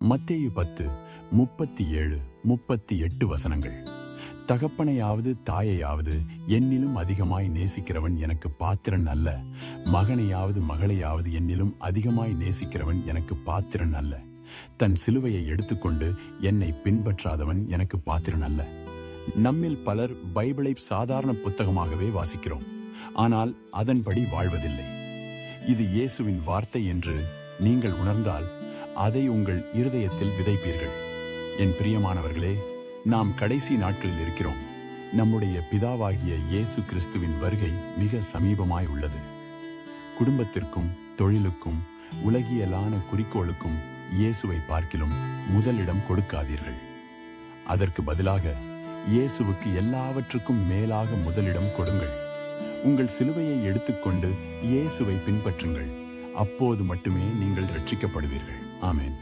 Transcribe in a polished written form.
மத்தேயு 10:37-38 வசனங்கள். தகப்பனையாவது தாயையாவது என்னிலும் அதிகமாய் நேசிக்கிறவன் எனக்கு பாத்திரன் அல்ல. மகனையாவது மகளையாவது என்னிலும் அதிகமாய் நேசிக்கிறவன் எனக்கு பாத்திரன் அல்ல. தன் சிலுவையை எடுத்துக்கொண்டு என்னை பின்பற்றாதவன் எனக்கு பாத்திரன் அல்ல. நம்மில் பலர் பைபிளை சாதாரண புத்தகமாகவே வாசிக்கிறோம், ஆனால் அதன்படி வாழ்வதில்லை. இது இயேசுவின் வார்த்தை என்று நீங்கள் உணர்ந்தால் அதை உங்கள் இருதயத்தில் விதைப்பீர்கள். என் பிரியமானவர்களே, நாம் கடைசி நாட்களில் இருக்கிறோம். நம்முடைய பிதாவாகிய இயேசு கிறிஸ்துவின் வருகை மிக சமீபமாய் உள்ளது. குடும்பத்திற்கும் தொழிலுக்கும் உலகியலான குறிக்கோளுக்கும் இயேசுவை பார்க்கிலும் முதலிடம் கொடுக்காதீர்கள். அதற்கு பதிலாக இயேசுவுக்கு எல்லாவற்றுக்கும் மேலாக முதலிடம் கொடுங்கள். உங்கள் சிலுவையை எடுத்துக்கொண்டு இயேசுவை பின்பற்றுங்கள். அப்போது மட்டுமே நீங்கள் ரட்சிக்கப்படுவீர்கள். ஆமென்.